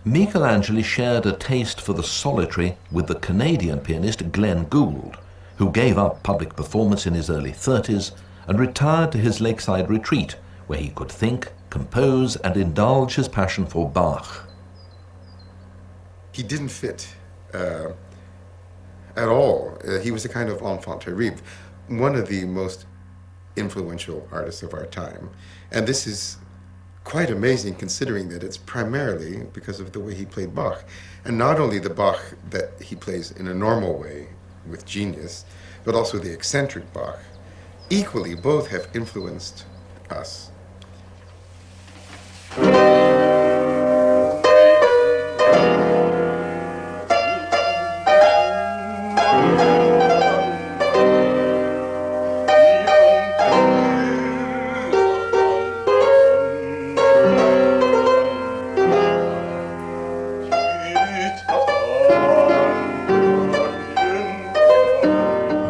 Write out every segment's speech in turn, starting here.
Michelangelo shared a taste for the solitary with the Canadian pianist Glenn Gould, who gave up public performance in his early 30s and retired to his lakeside retreat, where he could think, compose, and indulge his passion for Bach. He didn't fit at all. He was a kind of enfant terrible, one of the most influential artists of our time. And this is quite amazing considering that it's primarily because of the way he played Bach. And not only the Bach that he plays in a normal way with genius, but also the eccentric Bach. Equally, both have influenced us.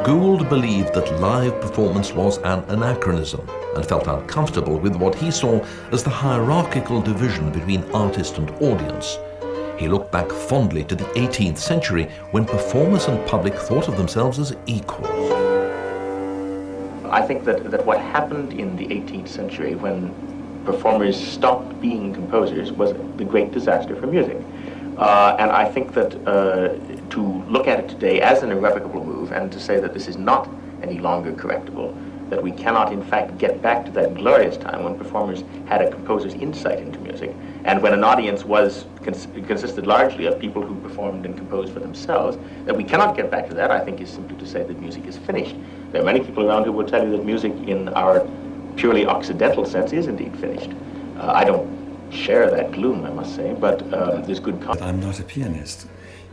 Gould believed that live performance was an anachronism and felt uncomfortable with what he saw as the hierarchical division between artist and audience. He looked back fondly to the 18th century when performers and public thought of themselves as equals. I think that what happened in the 18th century when performers stopped being composers was the great disaster for music. And I think that to look at it today as an irrevocable move and to say that this is not any longer correctable, that we cannot in fact get back to that glorious time when performers had a composer's insight into music and when an audience consisted largely of people who performed and composed for themselves, that we cannot get back to that, I think is simply to say that music is finished. There are many people around who will tell you that music in our purely Occidental sense is indeed finished. I don't share that gloom, I must say, but there's good cause. I'm not a pianist.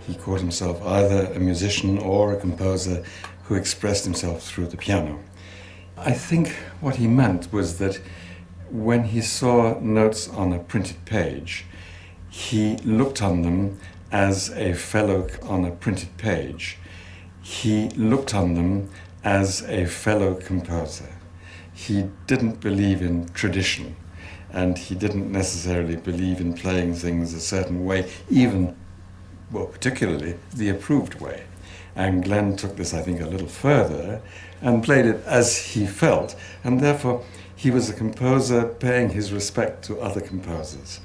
He called himself either a musician or a composer who expressed himself through the piano. I think what he meant was that when he saw notes on a printed page, he looked on them as a fellow on a printed page. He looked on them as a fellow composer. He didn't believe in tradition, and he didn't necessarily believe in playing things a certain way, even, well, particularly the approved way. And Glenn took this, I think, a little further and played it as he felt, and therefore he was a composer paying his respect to other composers.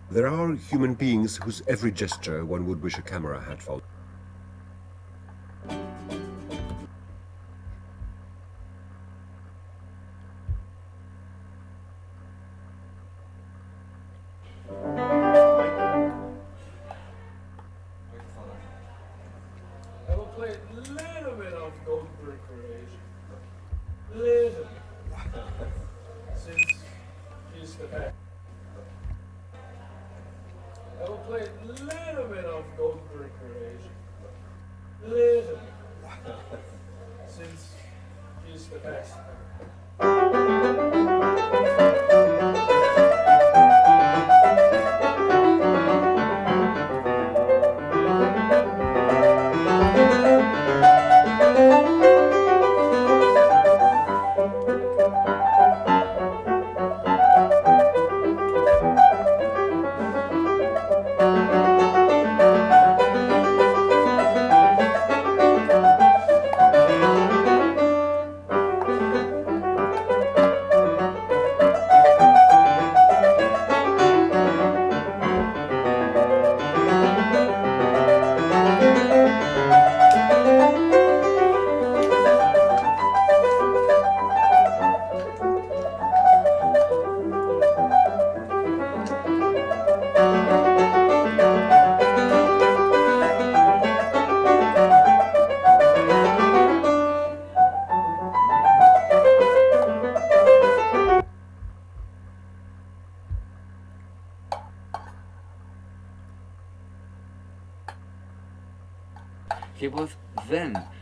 There are human beings whose every gesture one would wish a camera had followed. play a little bit of Goldberg variation. Little. Since he's the best. I will play a little bit of Goldberg variation. Little. Since he's the best.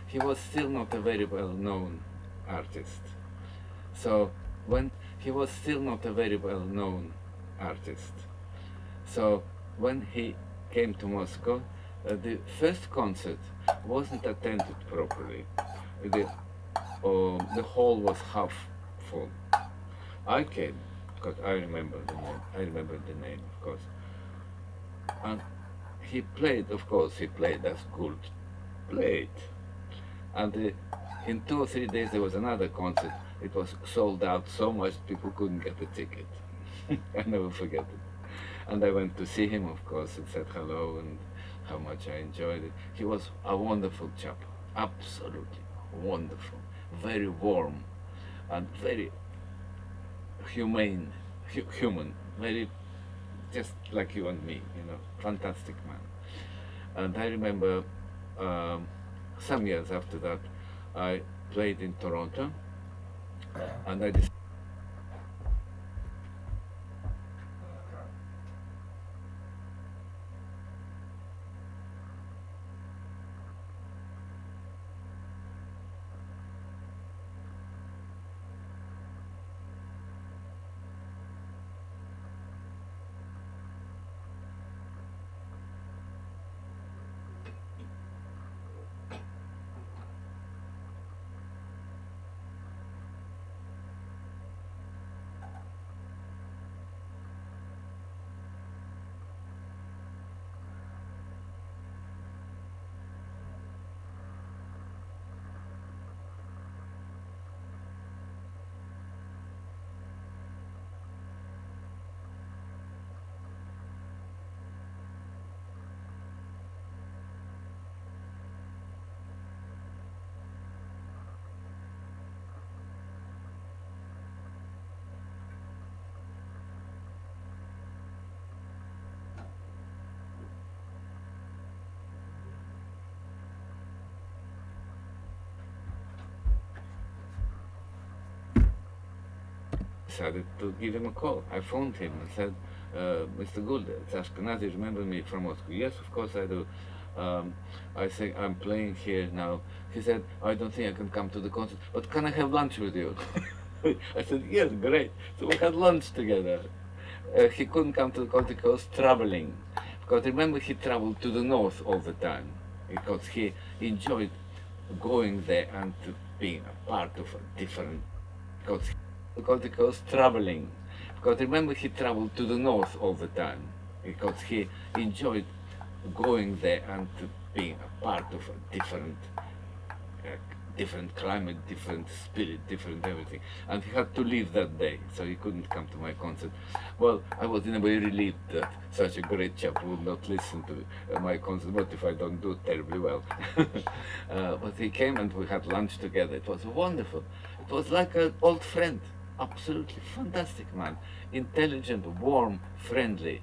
He was still not a very well-known artist. So when he was still not a very well-known artist. So when he came to Moscow, the first concert wasn't attended properly. The hall was half full. I came, because I remember the name. I remember the name, of course. And he played, of course, he played as Gould played. And in 2 or 3 days there was another concert. It was sold out so much people couldn't get a ticket. I never forget it. And I went to see him, of course, and said hello and how much I enjoyed it. He was a wonderful chap, absolutely wonderful, very warm and very humane, human, very just like you and me, you know, fantastic man. And I remember some years after that, I played in Toronto, and I decided to give him a call. I phoned him and said, Mr. Gould, it's Ashkenazi, remember me from Moscow? Yes, of course I do. I say, I'm playing here now. He said, I don't think I can come to the concert, but can I have lunch with you? I said, yes, great. So we had lunch together. He couldn't come to the concert because he was traveling. Because remember, he traveled to the north all the time, because he enjoyed going there and being a part of a different, because he was traveling. Because remember, he traveled to the north all the time, because he enjoyed going there and being a part of a different climate, different spirit, different everything. And he had to leave that day, so he couldn't come to my concert. Well, I was in a way relieved that such a great chap would not listen to my concert. What if I don't do terribly well? But he came and we had lunch together. It was wonderful. It was like an old friend. Absolutely fantastic man. Intelligent, warm, friendly.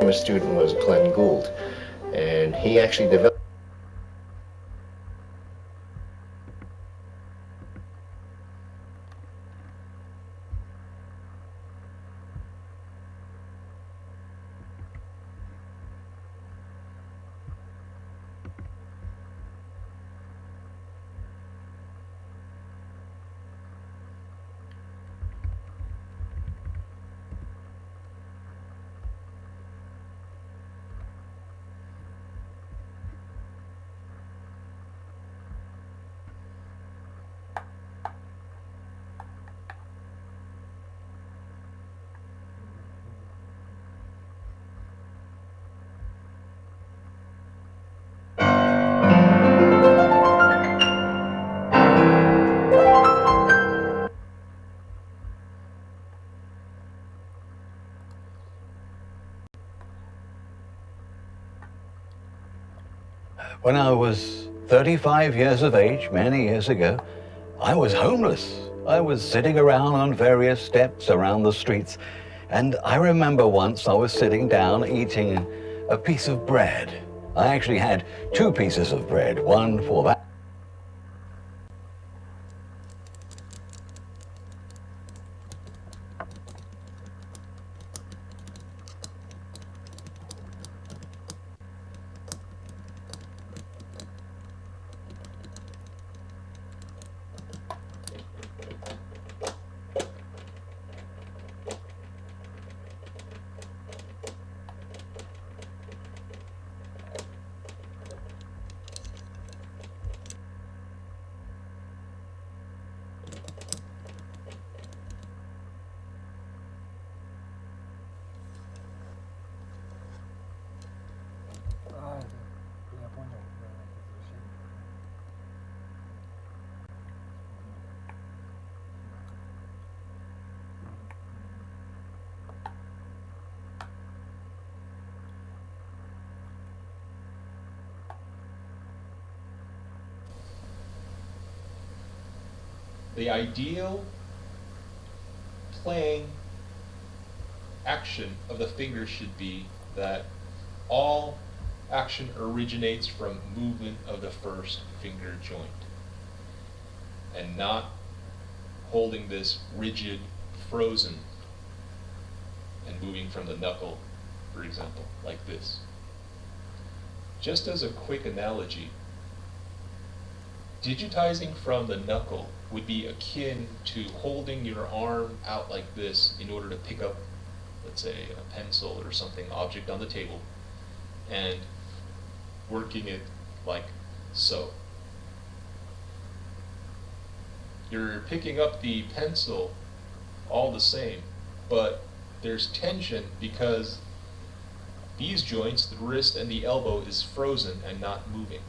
former student was Glenn Gould, and he actually developed When I was 35 years of age, many years ago, I was homeless. I was sitting around on various steps around the streets, and I remember once I was sitting down eating a piece of bread. I actually had 2 pieces of bread, one for that. Я понял, да, возвращение. The ideal playing action of the finger should be that all action originates from movement of the first finger joint and not holding this rigid, frozen, and moving from the knuckle, for example, like this. Just as a quick analogy, digitizing from the knuckle would be akin to holding your arm out like this in order to pick up, let's say, a pencil or something, object on the table, and working it like so. You're picking up the pencil all the same, but there's tension because these joints, the wrist and the elbow, is frozen and not moving.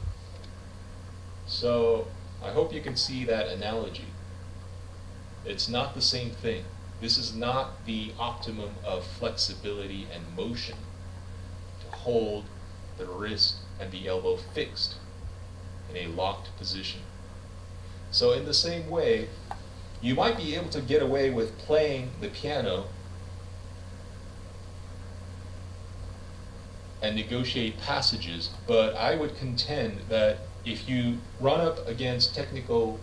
So I hope you can see that analogy. It's not the same thing. This is not the optimum of flexibility and motion to hold the wrist and the elbow fixed in a locked position. So in the same way, you might be able to get away with playing the piano and negotiate passages, but I would contend that if you run up against technical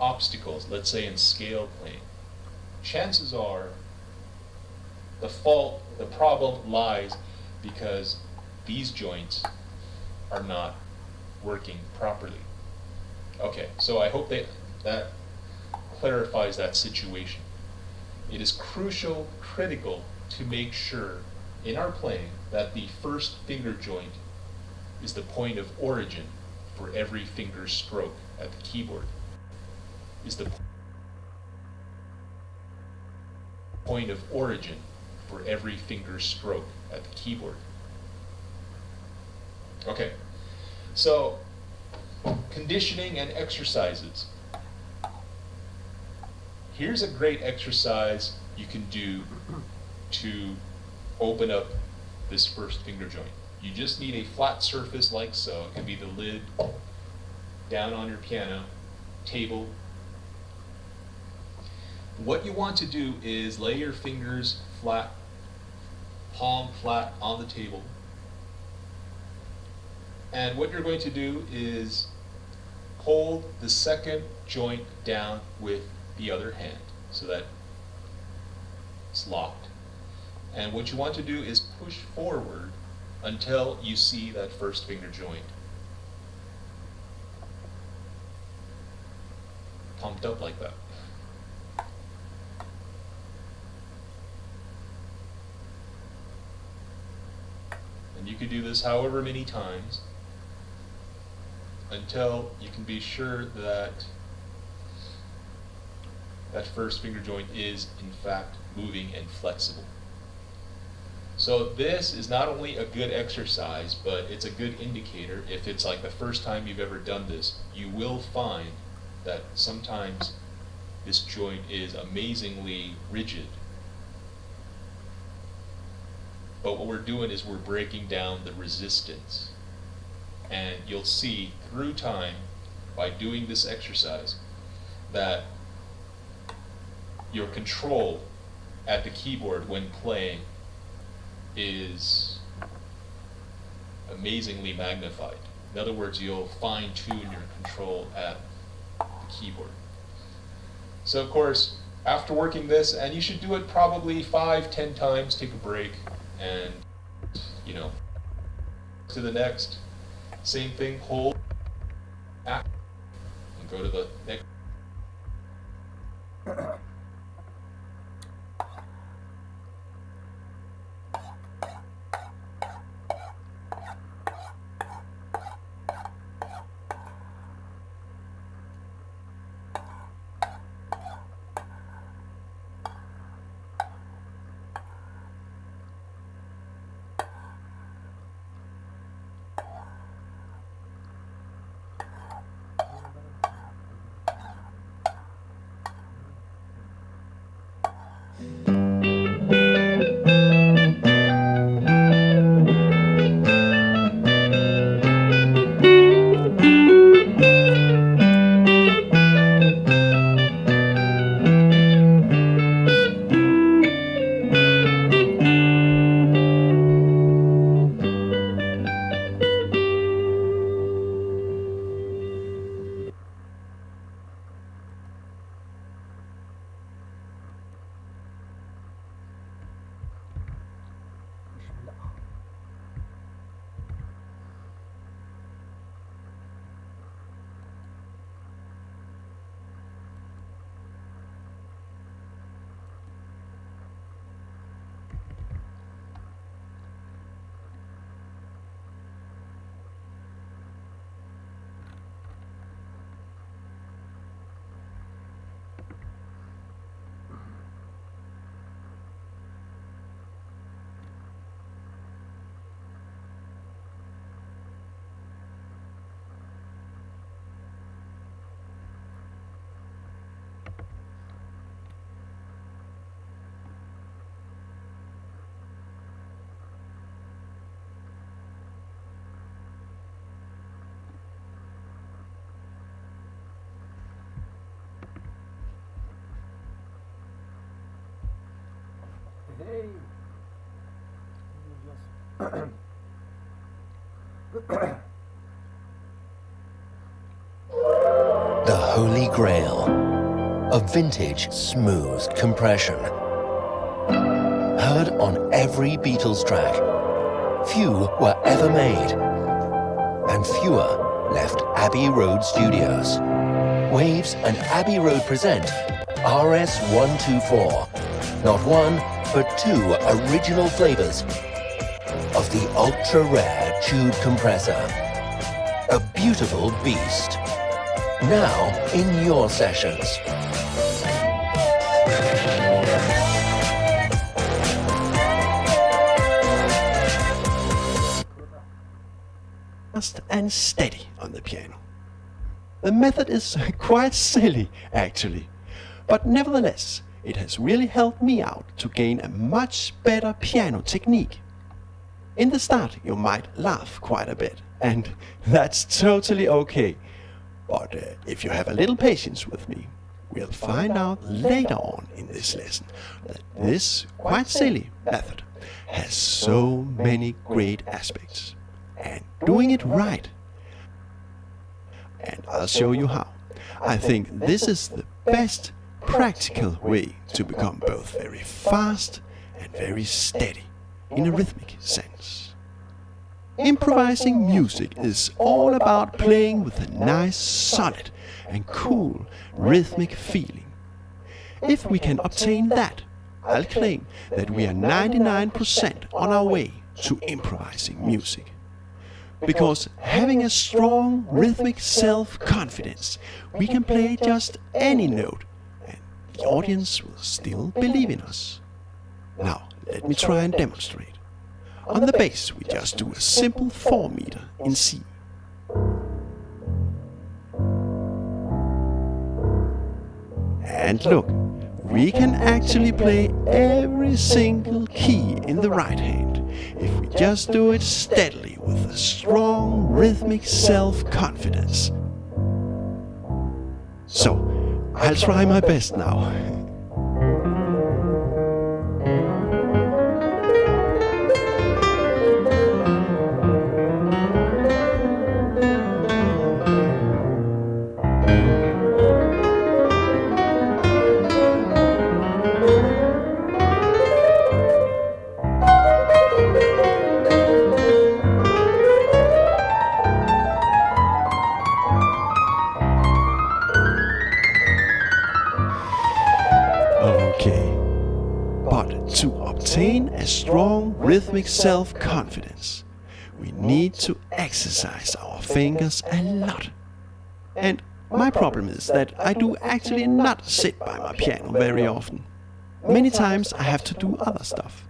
obstacles, let's say in scale playing, chances are the problem lies because these joints are not working properly. Okay, so I hope that clarifies that situation. It is critical to make sure in our playing that the first finger joint is the point of origin for every finger stroke at the keyboard. Is the point of origin for every finger stroke at the keyboard. Okay, so conditioning and exercises. Here's a great exercise you can do to open up this first finger joint. You just need a flat surface like so. It can be the lid, down on your piano, table. What you want to do is lay your fingers flat palm flat on the table. And what you're going to do is hold the second joint down with the other hand so that it's locked. And what you want to do is push forward until you see that first finger joint pumped up like that. And you could do this however many times until you can be sure that that first finger joint is in fact moving and flexible. So this is not only a good exercise, but it's a good indicator. If it's like the first time you've ever done this, you will find that sometimes this joint is amazingly rigid. But what we're doing is we're breaking down the resistance. And you'll see through time, by doing this exercise, that your control at the keyboard when playing is amazingly magnified. In other words, you'll fine-tune your control at the keyboard. So of course, after working this, and you should do it probably 5-10 times, take a break, and to the next. Same thing, hold, and go to the next. Hey. The Holy Grail of vintage smooth compression. Heard on every Beatles track. Few were ever made, and fewer left Abbey Road Studios. Waves and Abbey Road present RS-124. Not one, but two original flavors of the ultra-rare tube compressor. A beautiful beast. Now in your sessions. Fast and steady on the piano. The method is quite silly, actually, but nevertheless, it has really helped me out to gain a much better piano technique. In the start, you might laugh quite a bit, and that's totally okay. But if you have a little patience with me, we'll find out later on in this lesson that this quite silly method has so many great aspects. And doing it right. And I'll show you how. I think this is the best practical way to become both very fast and very steady in a rhythmic sense. Improvising music is all about playing with a nice, solid and cool rhythmic feeling. If we can obtain that, I'll claim that we are 99% on our way to improvising music. Because having a strong rhythmic self-confidence, we can play just any note and the audience will still believe in us. Now, let me try and demonstrate. On the bass, we just do a simple 4-meter in C. And look, we can actually play every single key in the right hand if we just do it steadily with a strong rhythmic self-confidence. So, I'll try my best now. To obtain a strong rhythmic self-confidence, we need to exercise our fingers a lot. And my problem is that I do actually not sit by my piano very often. Many times I have to do other stuff.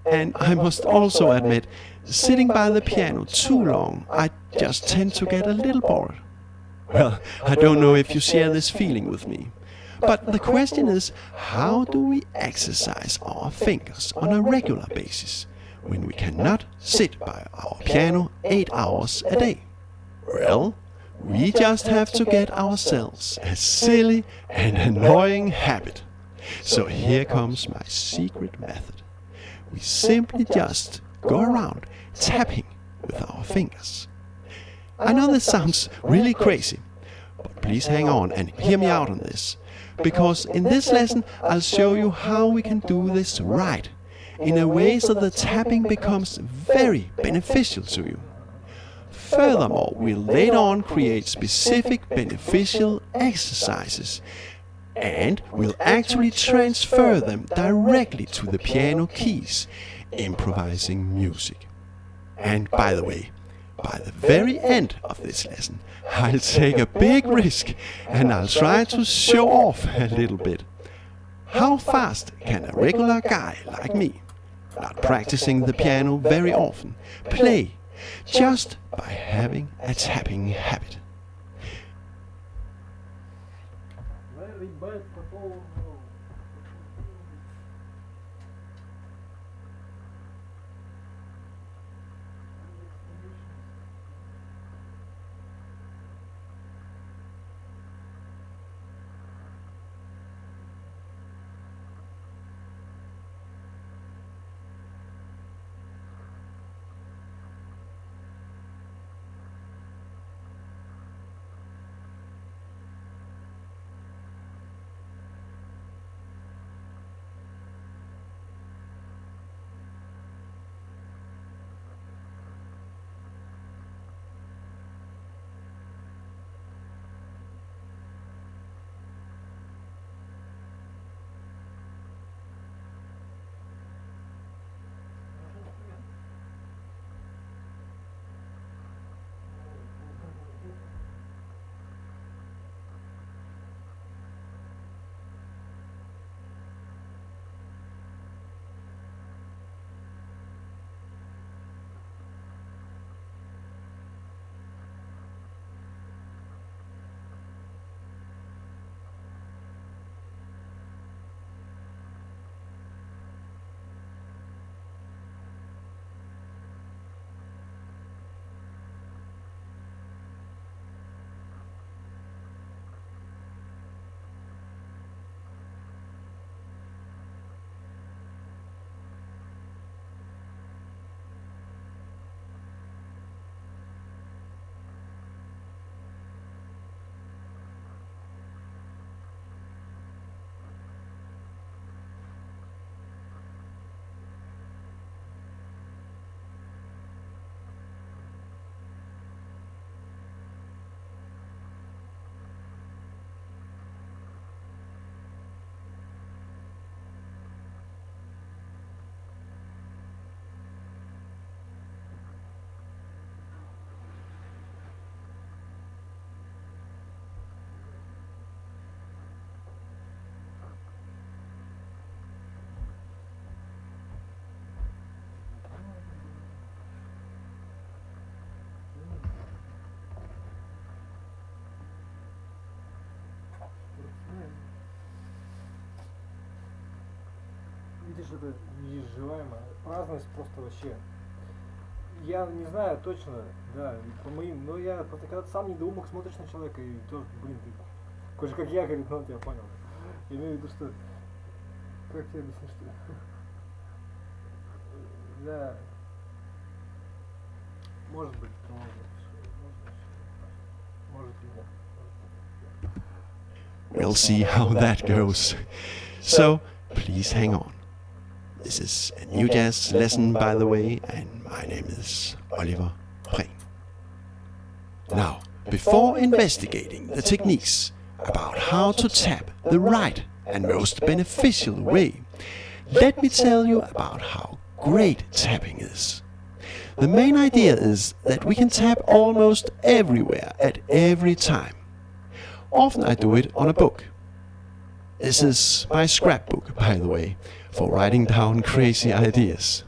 And I must also admit, sitting by the piano too long, I just tend to get a little bored. Well, I don't know if you share this feeling with me. But the question is, how do we exercise our fingers on a regular basis when we cannot sit by our piano 8 hours a day? Well, we just have to get ourselves a silly and annoying habit. So here comes my secret method. We simply just go around tapping with our fingers. I know this sounds really crazy, but please hang on and hear me out on this. Because in this lesson I'll show you how we can do this right, in a way so the tapping becomes very beneficial to you. Furthermore, we'll later on create specific beneficial exercises, and we'll actually transfer them directly to the piano keys, improvising music. And by the way, by the very end of this lesson, I'll take a big risk and I'll try to show off a little bit. How fast can a regular guy like me, not practicing the piano very often, play just by having a tapping habit? Very bad performance. видишь, это неизживаемо. Праздность просто вообще. Я не знаю точно, да, по моим, но я просто когда ты сам недоумок смотришь на человека и тоже, блин, ты такой же как я, говорит, ну я понял. Я имею в виду, что, как тебе объяснить, что да, может быть, может и да. We'll see how that goes. So, please hang on. This is a new jazz lesson, by the way, and my name is Oliver Prehn. Now, before investigating the techniques about how to tap the right and most beneficial way, let me tell you about how great tapping is. The main idea is that we can tap almost everywhere at every time. Often I do it on a book. This is my scrapbook, by the way, for writing down crazy ideas.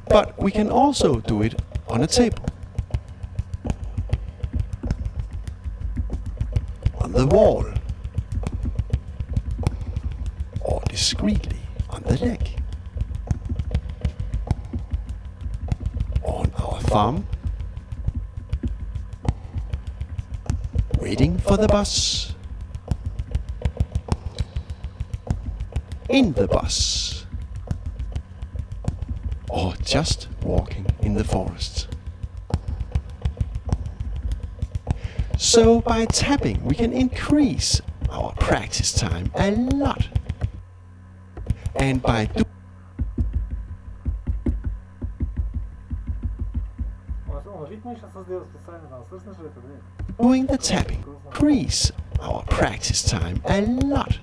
But we can also do it on a table, on the wall, or discreetly on the leg, on our thumb, waiting for the bus, in the bus, or just walking in the forest. So by tapping we can increase our practice time a lot. And by doing the tapping, increase our practice time a lot.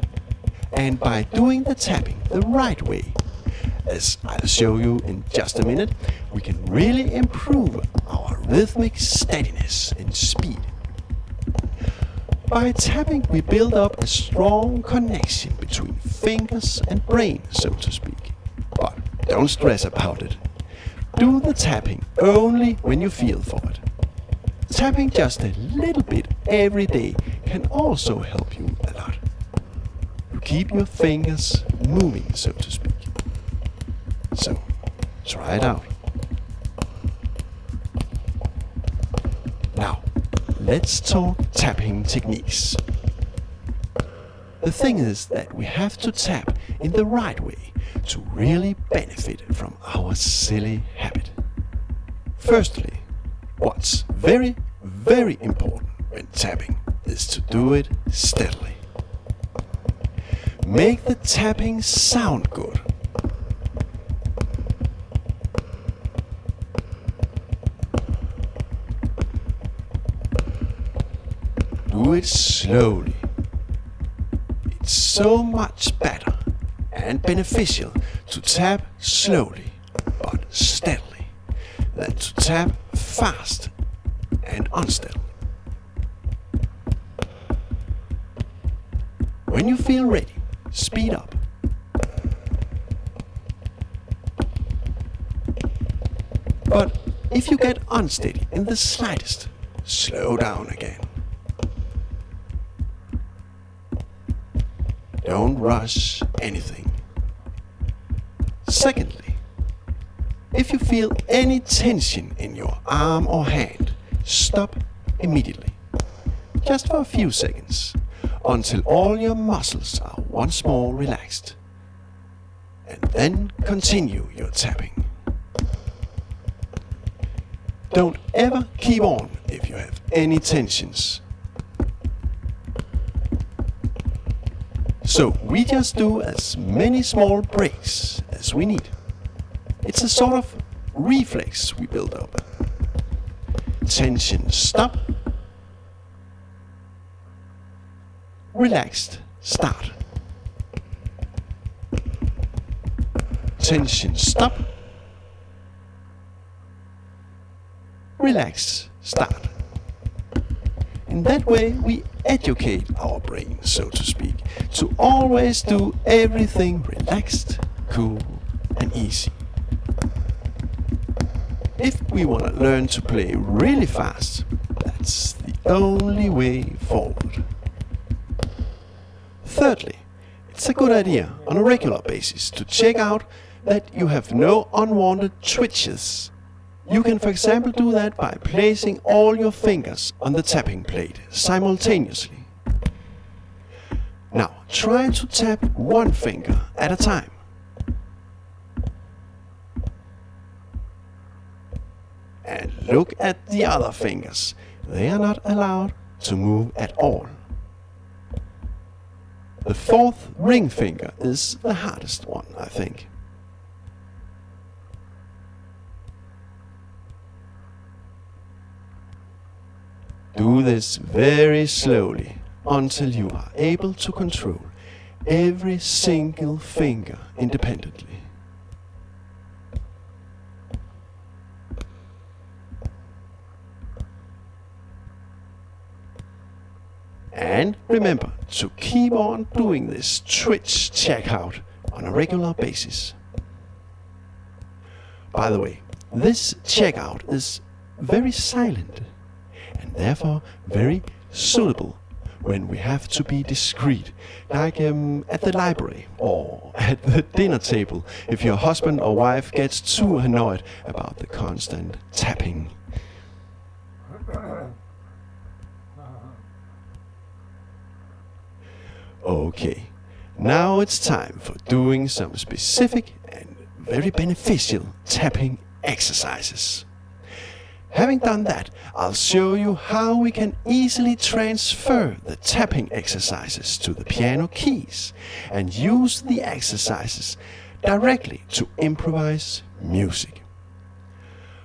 And by doing the tapping the right way, as I'll show you in just a minute, we can really improve our rhythmic steadiness and speed. By tapping we build up a strong connection between fingers and brain, so to speak. But don't stress about it. Do the tapping only when you feel for it. Tapping just a little bit every day can also help you a lot. You keep your fingers moving, so to speak. So, try it out. Now, let's talk tapping techniques. The thing is that we have to tap in the right way to really benefit from our silly habit. Firstly, what's very, very important when tapping is to do it steadily. Make the tapping sound good. Do it slowly. It's so much better and beneficial to tap slowly but steadily than to tap fast and unsteadily. When you feel ready, speed up. But if you get unsteady in the slightest, slow down again. Don't rush anything. Secondly, if you feel any tension in your arm or hand, stop immediately. Just for a few seconds, until all your muscles are once more relaxed. And then continue your tapping. Don't ever keep on if you have any tensions. So we just do as many small breaks as we need. It's a sort of reflex we build up. Tension stop. Relaxed start. Tension stop. Relax start. In that way we educate our brain, so to speak, to always do everything relaxed, cool and easy. If we want to learn to play really fast, that's the only way forward. Thirdly, it's a good idea on a regular basis to check out that you have no unwanted twitches. You can, for example, do that by placing all your fingers on the tapping plate simultaneously. Now, try to tap one finger at a time. And look at the other fingers. They are not allowed to move at all. The fourth ring finger is the hardest one, I think. Do this very slowly until you are able to control every single finger independently. And remember to keep on doing this twitch checkout on a regular basis. By the way, this checkout is very silent and therefore very suitable when we have to be discreet, like at the library or at the dinner table if your husband or wife gets too annoyed about the constant tapping. Okay, now it's time for doing some specific and very beneficial tapping exercises. Having done that, I'll show you how we can easily transfer the tapping exercises to the piano keys and use the exercises directly to improvise music.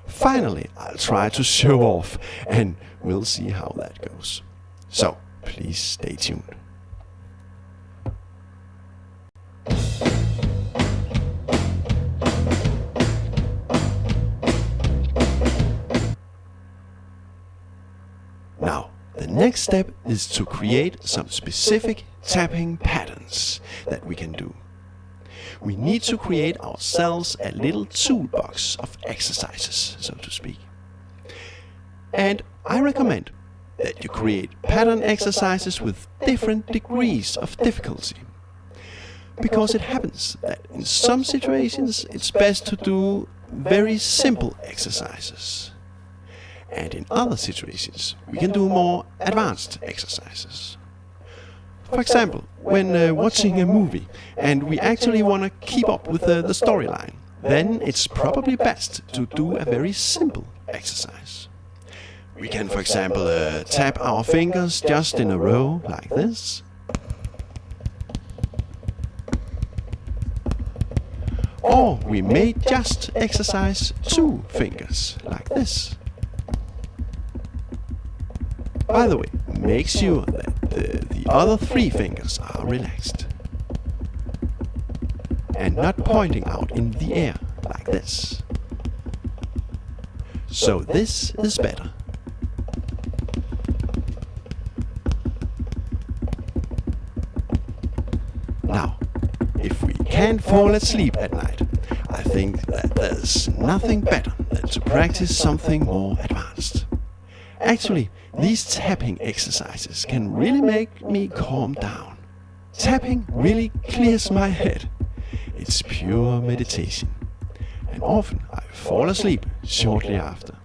Finally, I'll try to show off and we'll see how that goes. So, please stay tuned. Now, the next step is to create some specific tapping patterns that we can do. We need to create ourselves a little toolbox of exercises, so to speak. And I recommend that you create pattern exercises with different degrees of difficulty. Because it happens that in some situations it's best to do very simple exercises. And in other situations, we can do more advanced exercises. For example, when watching a movie and we actually want to keep up with the storyline, then it's probably best to do a very simple exercise. We can, for example, tap our fingers just in a row like this. Or we may just exercise 2 fingers like this. By the way, make sure that the other 3 fingers are relaxed and not pointing out in the air like this. So this is better. Now, if we can't fall asleep at night, I think that there's nothing better than to practice something more advanced. Actually, these tapping exercises can really make me calm down. Tapping really clears my head. It's pure meditation. And often I fall asleep shortly after.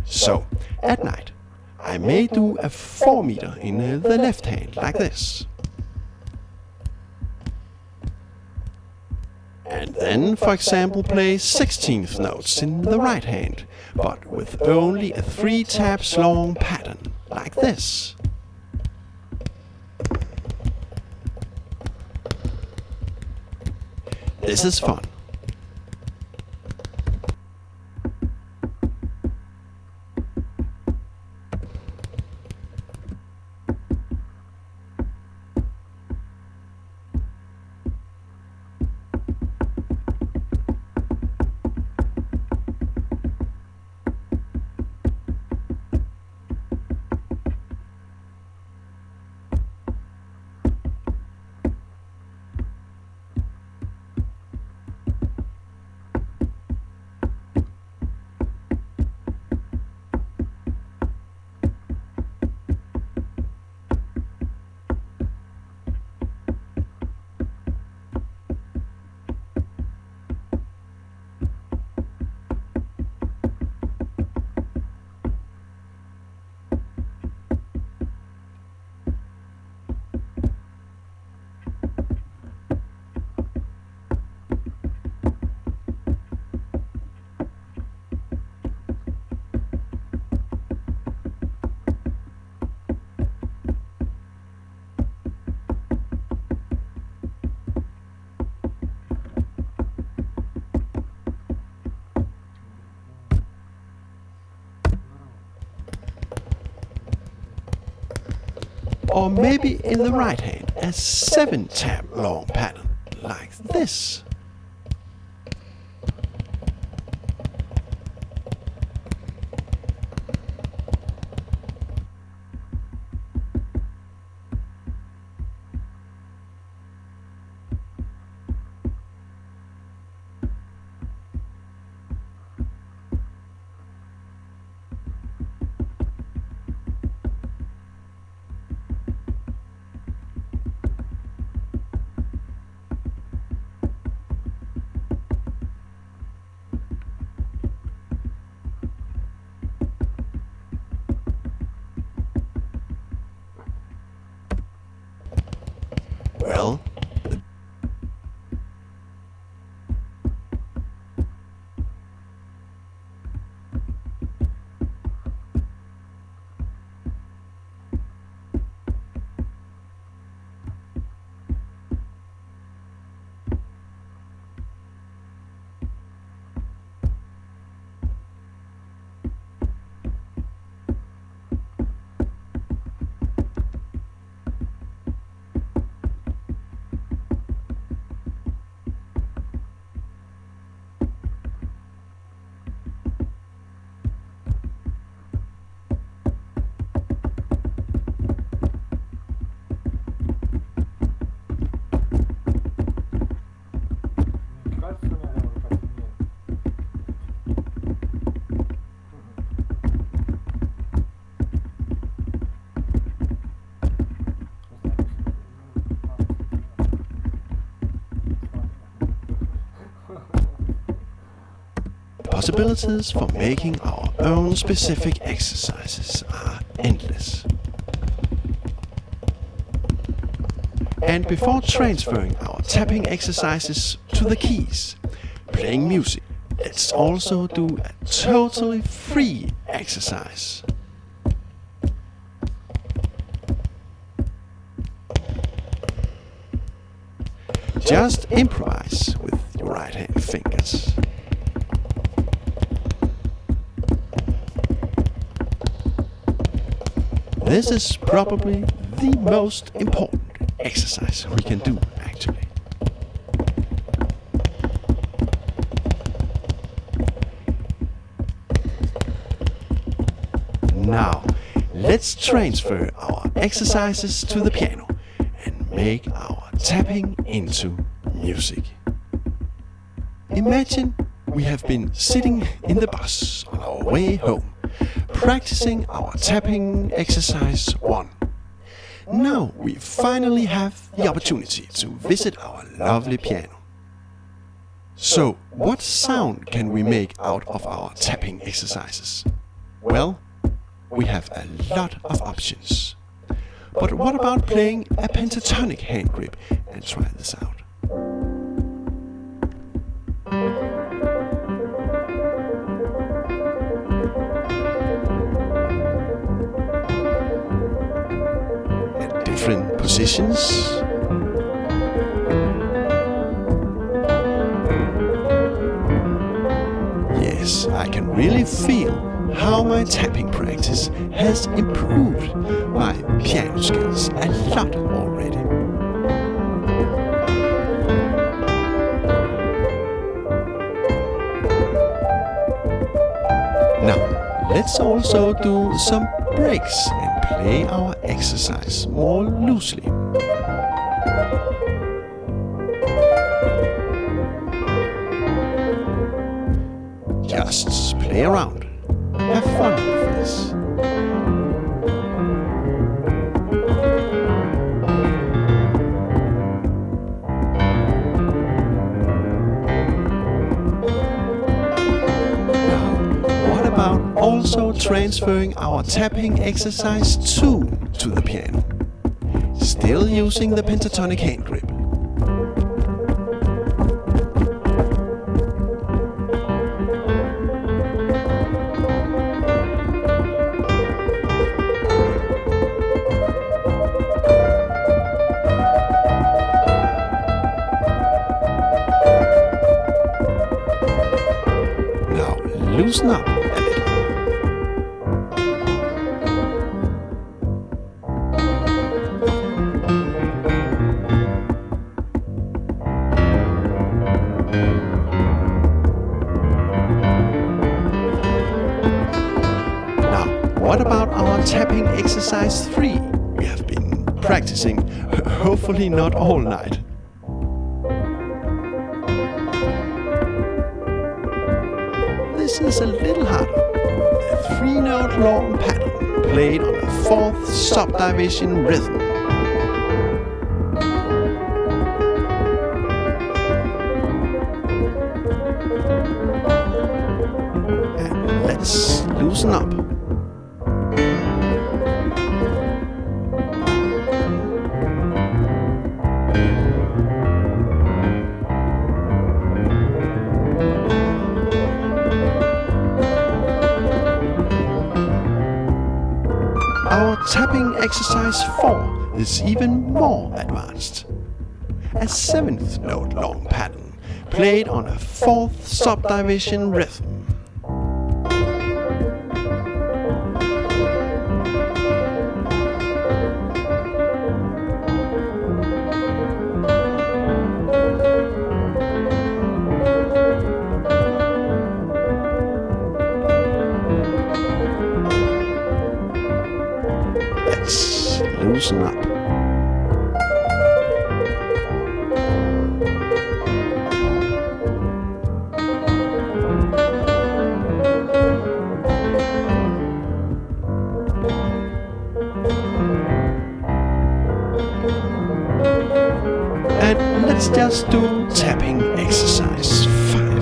So, at night, I may do a 4 meter in the left hand like this. And then, for example, play 16th notes in the right hand, but with only a 3 taps long pattern, like this. This is fun. Or maybe in the right hand, a 7-tab long pattern, like this. Well, possibilities for making our own specific exercises are endless. And before transferring our tapping exercises to the keys, playing music, let's also do a totally free exercise. Just improvise with your right hand fingers. This is probably the most important exercise we can do, actually. Now, let's transfer our exercises to the piano and make our tapping into music. Imagine we have been sitting in the bus on our way home, practicing our tapping exercise 1. Now we finally have the opportunity to visit our lovely piano. So, what sound can we make out of our tapping exercises? Well, we have a lot of options. But what about playing a pentatonic hand grip and try this out? At different positions. Yes, I can really feel how my tapping practice has improved my piano skills a lot already. Now, let's also do some breaks and play our exercise more loosely. Just play around. Have fun with this. Now, what about also transferring our tapping exercise 2 to the piano? Still using the pentatonic hand grip. Loosen up a little. what about our tapping exercise 3? We have been practicing, hopefully not all night. This is a little harder. A 3-note long pattern played on a 4th subdivision rhythm. And let's loosen up. Our tapping exercise 4 is even more advanced. A 7th note long pattern played on a 4th subdivision rhythm. Let's loosen up. And let's just do tapping exercise 5.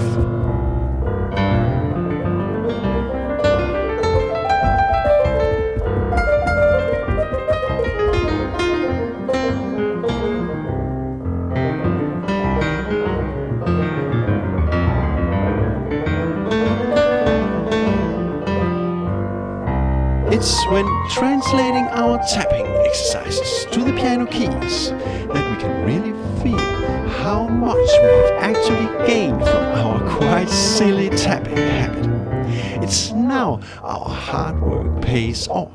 It's when translating our tapping exercises to the piano keys that we can really feel how much we've actually gained from our quite silly tapping habit. It's now our hard work pays off.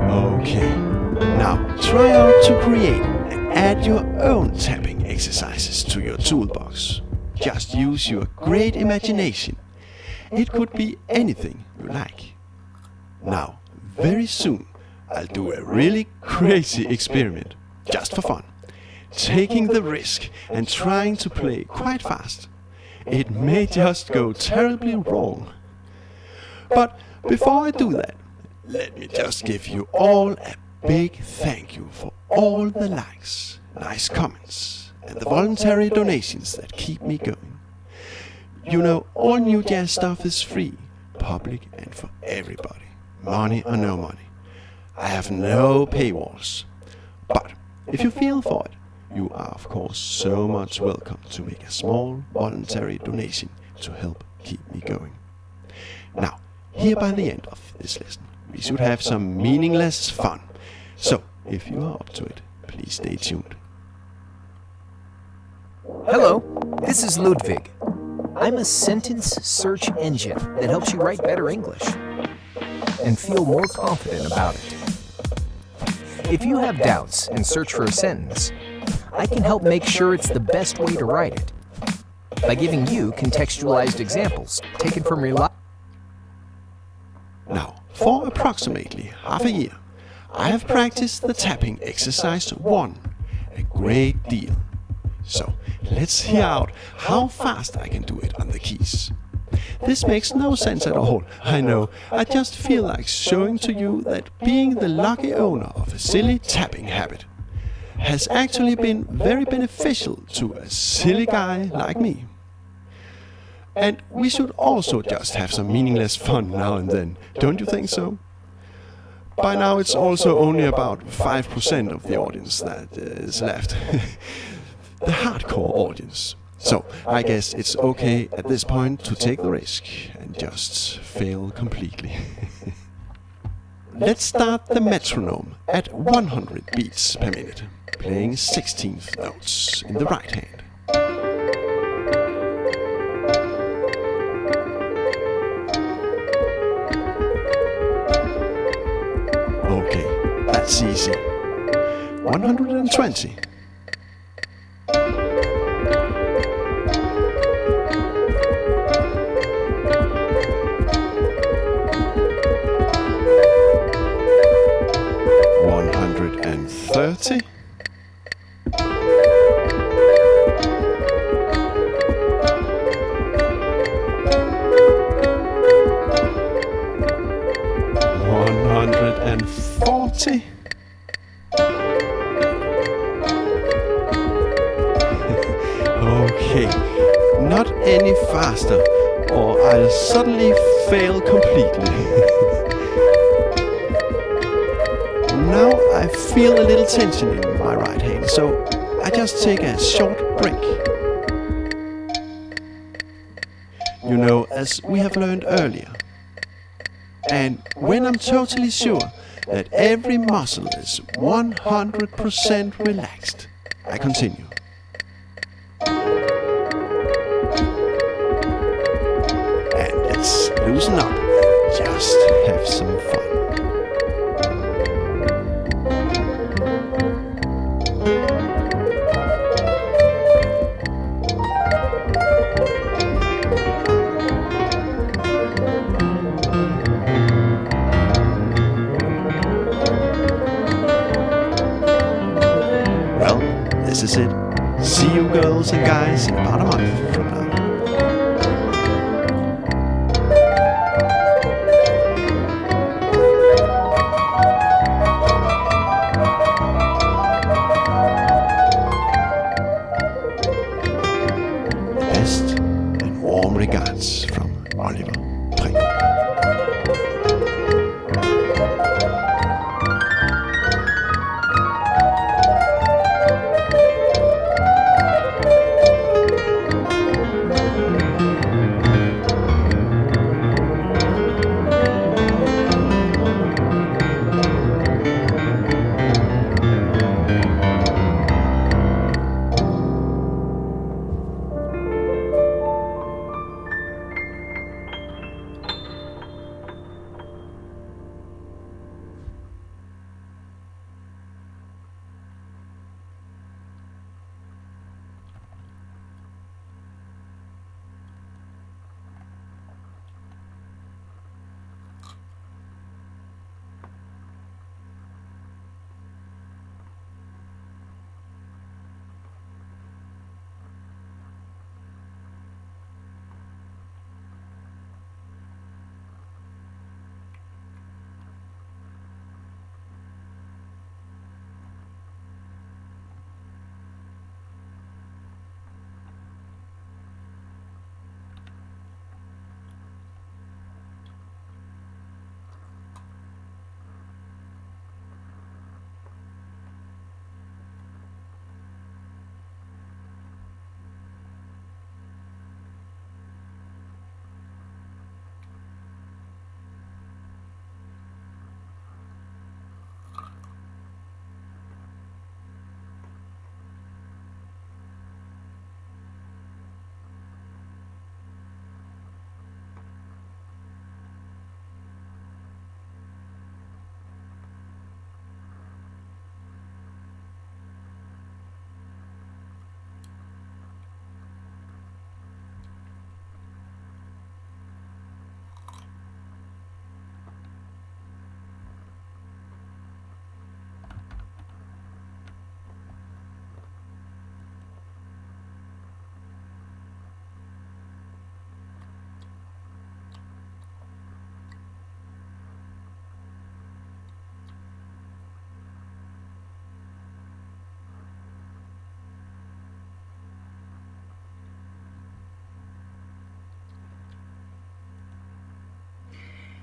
Okay, now try out to create and add your own tapping exercises to your toolbox. Just use your great imagination. It could be anything you like. Now, very soon, I'll do a really crazy experiment, just for fun. Taking the risk and trying to play quite fast. It may just go terribly wrong. But before I do that, let me just give you all a big thank you for all the likes, nice comments, and the voluntary donations that keep me going. You know, all new jazz stuff is free, public and for everybody, money or no money. I have no paywalls. But if you feel for it, you are of course so much welcome to make a small voluntary donation to help keep me going. Now, here by the end of this lesson, we should have some meaningless fun. So, if you are up to it, please stay tuned. Hello, this is Ludwig. I'm a sentence search engine that helps you write better English and feel more confident about it. If you have doubts and search for a sentence, I can help make sure it's the best way to write it by giving you contextualized examples taken from Now, for approximately half a year, I have practiced the tapping exercise 1 a great deal. So, let's hear out how fast I can do it on the keys. This makes no sense at all, I know. I just feel like showing to you that being the lucky owner of a silly tapping habit has actually been very beneficial to a silly guy like me. And we should also just have some meaningless fun now and then, don't you think so? By now it's also only about 5% of the audience that is left. The hardcore audience. So I guess it's okay at this point to take the risk and just fail completely. Let's start the metronome at 100 beats per minute, playing 16th notes in the right hand. That's easy. 120. $130. $140. Okay, not any faster, or I'll suddenly fail completely. Now I feel a little tension in my right hand, so I just take a short break. You know, as we have learned earlier, and when I'm totally sure that every muscle is 100% relaxed, I continue. And let's loosen up, just have some fun. This is it. See you girls and guys in about a month from now. Best and warm regards from Oliver.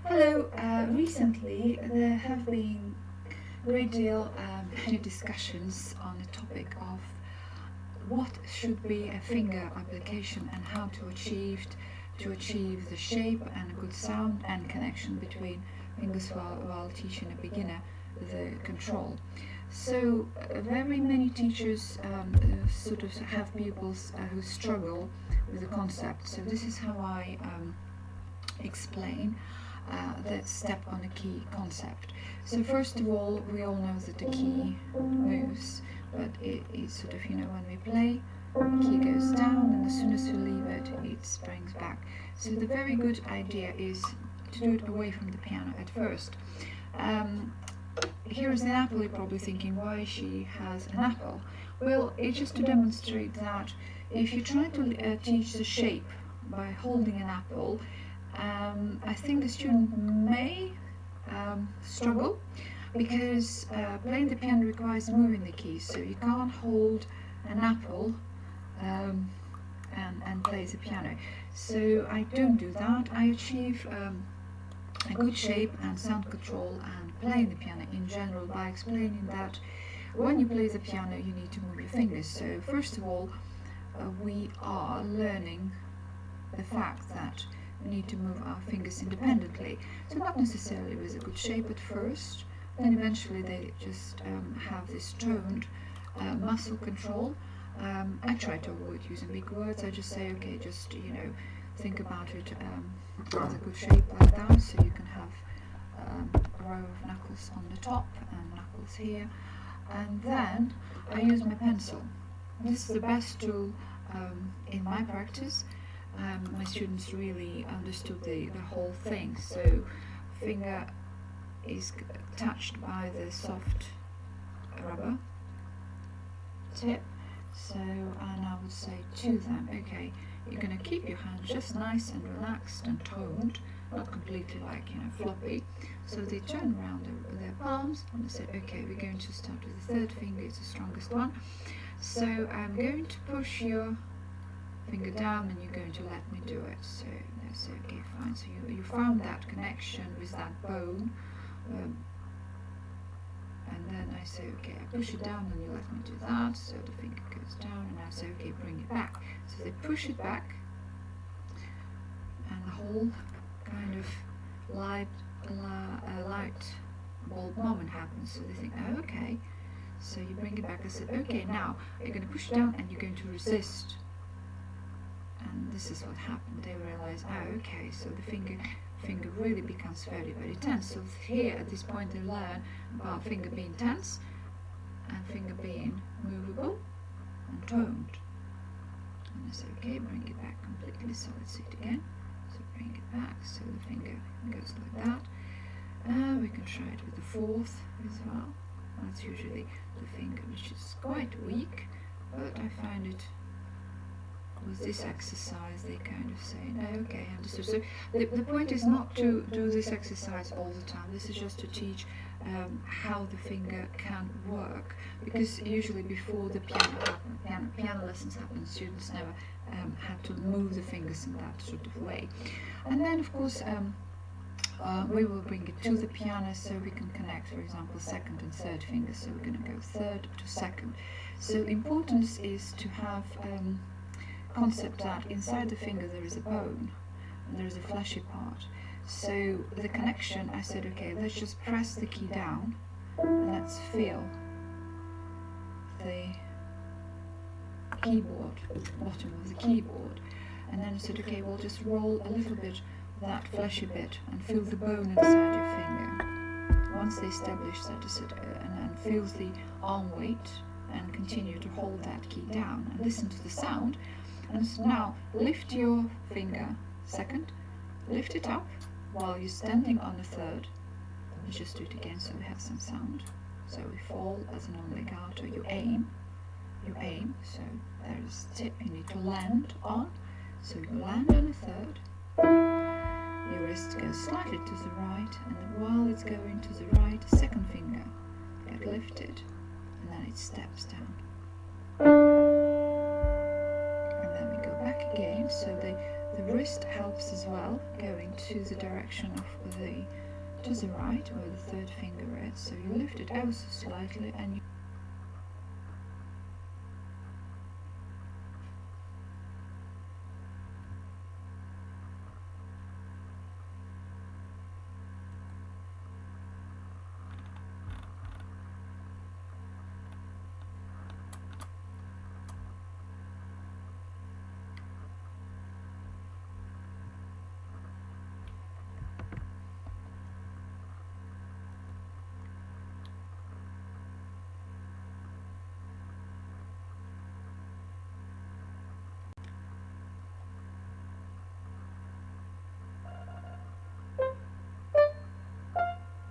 Hello, recently there have been a great deal of discussions on the topic of what should be a finger application and how to achieve the shape and a good sound and connection between fingers while teaching a beginner the control. So very many teachers sort of have pupils who struggle with the concept. So this is how I explain. the step on a key concept. So first of all, we all know that the key moves, but it's sort of, when we play, the key goes down, and as soon as we leave it, it springs back. So the very good idea is to do it away from the piano at first. Here is an apple. You're probably thinking why she has an apple. Well, it's just to demonstrate that if you try to teach the shape by holding an apple, I think the student may struggle, because playing the piano requires moving the keys, so you can't hold an apple and play the piano. So I don't do that. I achieve a good shape and sound control and playing the piano in general by explaining that when you play the piano you need to move your fingers. So first of all, we are learning the fact that we need to move our fingers independently. So not necessarily with a good shape at first, then eventually they just have this toned muscle control. I try to avoid using big words. I just say, okay, just think about it with a good shape like that, so you can have a row of knuckles on the top and knuckles here. And then I use my pencil. This is the best tool in my practice. My students really understood the whole thing. So finger is touched by the soft rubber tip. So, and I would say to them, okay, you're going to keep your hand just nice and relaxed and toned, not completely like, floppy. So they turn around their palms and they say, okay, we're going to start with the third finger, it's the strongest one. So I'm going to push your finger down and you're going to let me do it. So they say, okay, fine. So you found that connection with that bone. And then I say, okay, I push it down and you let me do that. So the finger goes down and I say, okay, bring it back. So they push it back and the whole kind of light bulb moment happens. So they think, oh, okay. So you bring it back. I said, okay, now you're going to push it down and you're going to resist. And this is what happened. They realize, oh, okay, so the finger really becomes very, very tense. So here at this point they learn about finger being tense and finger being movable and toned. And I say, okay, bring it back completely. So let's see it again. So bring it back. So the finger goes like that. We can try it with the fourth as well. That's usually the finger which is quite weak, but I find it with this exercise they kind of say, okay, understood. So the point is not to do this exercise all the time. This is just to teach how the finger can work, because usually before the piano lessons happen, students never had to move the fingers in that sort of way. And then of course we will bring it to the piano so we can connect, for example, second and third fingers. So we're going to go third to second. So the importance is to have concept that inside the finger there is a bone and there is a fleshy part. So the connection, I said, okay, let's just press the key down and let's feel the keyboard, bottom of the keyboard. And then I said, okay, we'll just roll a little bit that fleshy bit and feel the bone inside your finger. Once they establish that, I said, and then feels the arm weight and continue to hold that key down and listen to the sound. And so now lift your finger second, lift it up while you're standing on the third. Let's just do it again so we have some sound. So we fall as a non-legato, you aim, so there's a tip you need to land on. So you land on the third, your wrist goes slightly to the right, and while it's going to the right, the second finger gets lifted, and then it steps down. And then we go back again, so the wrist helps as well, going to the direction of to the right, where the third finger is. So you lift it ever so slightly, and you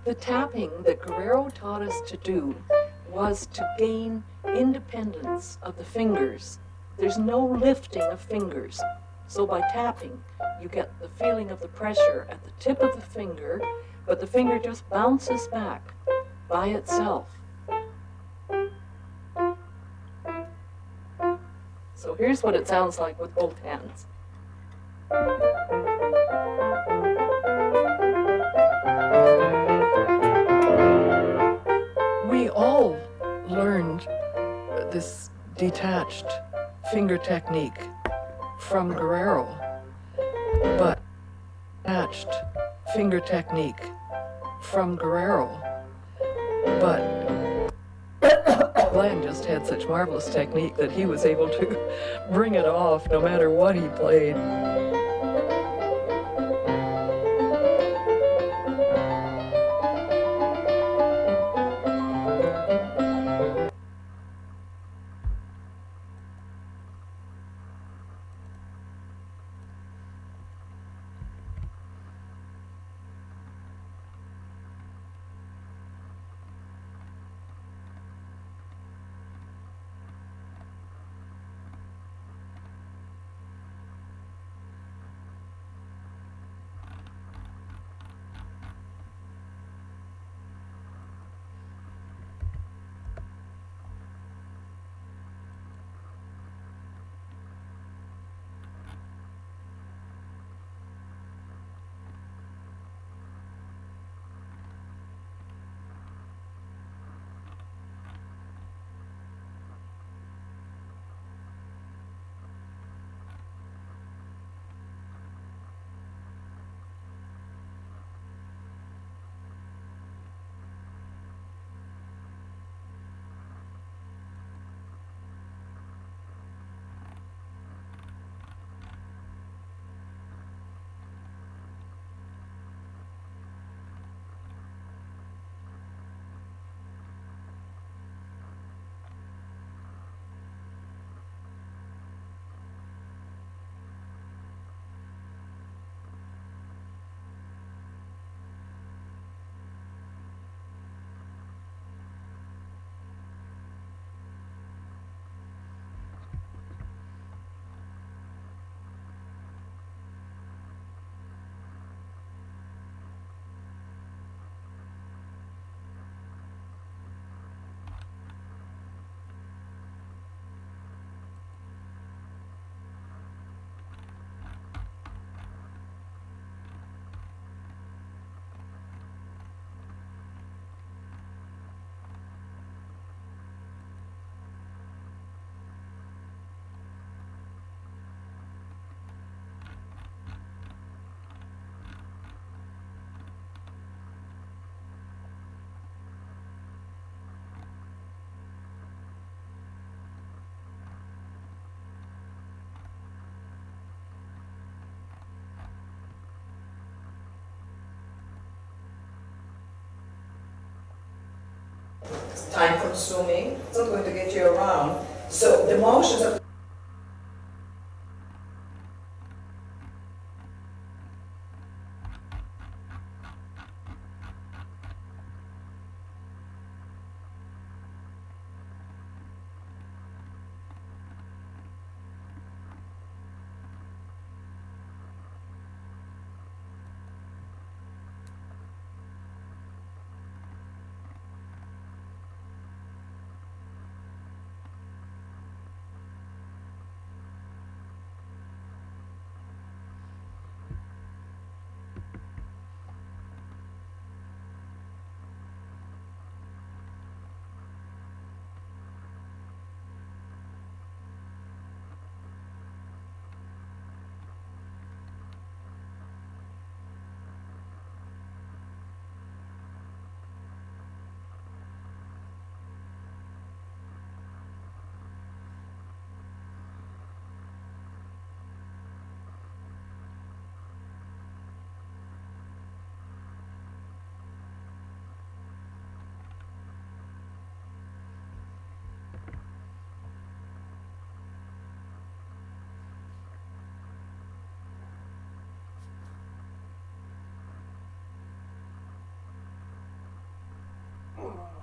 The tapping that Guerrero taught us to do was to gain independence of the fingers. There's no lifting of fingers. So by tapping, you get the feeling of the pressure at the tip of the finger, but the finger just bounces back by itself. So here's what it sounds like with both hands. We all learned this detached finger technique from Guerrero, but detached finger technique from Guerrero, but Glenn just had such marvelous technique that he was able to bring it off no matter what he played. Time consuming, it's not going to get you around. So the motions are Wow.